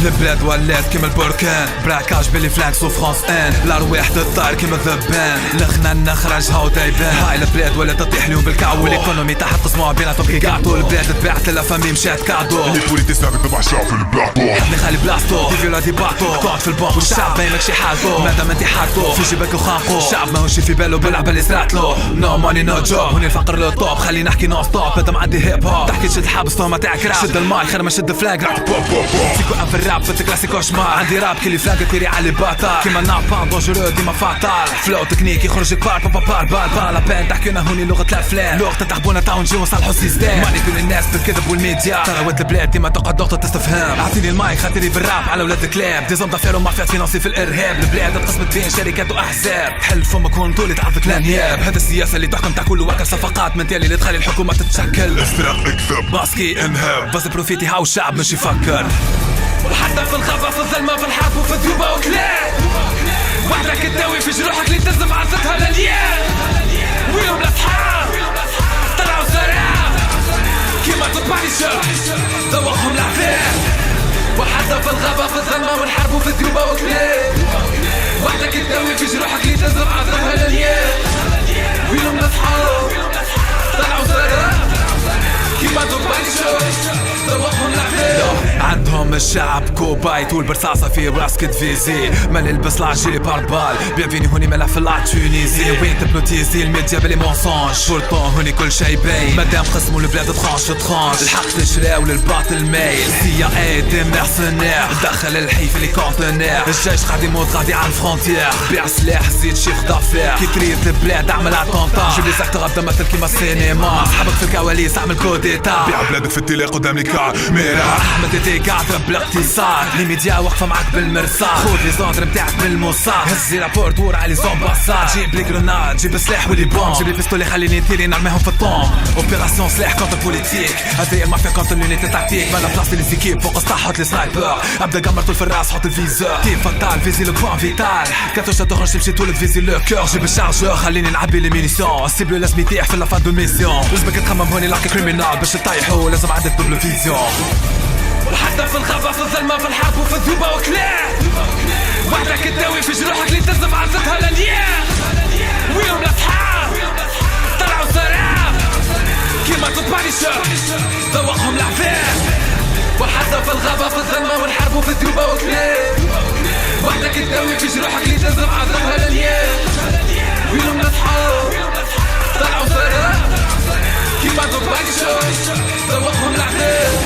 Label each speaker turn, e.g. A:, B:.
A: البلاد ولات كيما البركان، براكاج بلي فلانك سوفرانس ان، الارواح تطير كيما الذبان، نخنا نخرجها ودايبان. هاي البلاد ولا تطيح اليوم بالكعو، الايكونومي تحت قسموها بيناتهم كي قعدو، البلاد تباعت للافامي مشات كادو،
B: لي بوليتيسيان تبع الشعب في البلاطو،
A: حبني خالي بلاصتو دي فيولا دي باطو، تقعد في البنك والشعب باينك شي حالتو، مادام انتي حالتو في جيبك وخانقو، الشعب ماهوش في بالو باللعبة اللي صراتلو، نو ماني نو جوب، هوني الفقر لو توب، خلي نحكي نو ستوب، مادام عندي هيب هوب، تحكي تشد حابس فما تاعك راب، شد الماي خير ما شد فلاج راح فيكو اب في الراب بنت كلاسيك كوشمار، عندي راب كلي فلاج تيري على باتا، كيما نابان دونجورو ديما فاتال، فلو تكنيك يخرج كبار بابا بار بال بال تحكينا هوني لغة الافلام، لغة تحبونا تاو نجيو نصلحو السيستم، ماني كل الناس بالكذب والميديا، ترى ود البلاد ديما تقعد ضغطة تستفهم، اعطيني المايك خاطري بالراب على ولاد الكلاب، دي زوم دافير ومافيات فينانسي في الارهاب، البلاد اتقسمت بين شركات واحزاب، تحل فمك هون طولي تعرضك لانياب، هذا السياسة اللي تحكم تاع كل واكل صفقات من تالي اللي تخلي الحكومة تتشكل،
B: اسرق اكذب
A: ماسكي انهب بس بروفيتي هاو الشعب مش يفكر، وحتى في الغابة في الظلمة في الحرب وفي الذيوبة وكلاب، وحدك تداوي في جروحك اللي تلزم عرفتها لليال، ويهم الاصحاب طلعوا سراب كيما تطبعني شر ذوقهم العذاب، وحتى في الغابة في الظلمة والحرب وفي الذيوبة وكلاب، وحدك تداوي في جروحك اللي تلزم عرفتها لليال، ويهم الاصحاب طلعوا سراب كيما تطبعني شر ذوقهم العذاب، عندهم الشعب كوبايت والبرصاصة في راسك تفيزي، ما نلبس لاجي باربال بيانفيني هوني ملعب في لا تونيزي، وين تبلوتيزي الميديا بلي مونسونج، بورتون هوني كل شي باين، مادام قسموا البلاد تخانش الحق تشراو للباطل مايل، سي اي دي ميرسونير دخل الحي في لي كونتينير، الجيش قاعد يموت غادي على الفرونتيير، بيع سلاح زيد شيخ دافير، كي تريد البلاد اعمل اتونتا، جيب لي ساكتور غدا مثل كيما السينما، صحابك في الكواليس اعمل كوديتا،
B: بيع بلادك في التيلي قدام لي كاميرا،
A: احمد تي قاعد بالاقتصاد، لي ميديا واقفه معاك بالمرصاد، خود لي زوندر نتاعك بالموصاد، هزي رابور دور على زومباساد، جيب لي جروناد جيب سلاح ولي بوم، جيب لي بيستولي خليني نتيري نرميهم في الطوم، اوبيراسيون سلاح كونتر بوليتيك، هذه المافيا كونتر لونيتي تاكتيك، مالا بلاصتي لي زيكيب فوق السطح حط لي سنايبر، ابدا قمر طول في الراس حط الفيزور، تيم فاتال فيزي لو بوان فيتال، كاتوشا تخرج تمشي طول فيزي لو كور، جيب الشارجور خليني نعبي لي مينيسيون، السيبلو لازم يطيح في لافان دو ميسيون، لازمك تخمم هوني لاكي كريمينال باش تطيحو لازم عندك دوبل فيزيون، وحتى في الغابة في الظلمة في الحرب وفي الذيوبة وكلاب، وحدك تداوي في جروحك اللي تلزم عرفتها لليال، ويهم الاصحاب طلعوا سراب كيما تطبعني شر ذوقهم العذاب، وحتى في الغابة في الظلمة والحرب وفي الذيوبة وكلاب، وحدك تداوي في جروحك اللي تلزم عرفتها لليال، ويهم الاصحاب طلعوا سراب كيما تطبعني شر ذوقهم العذاب.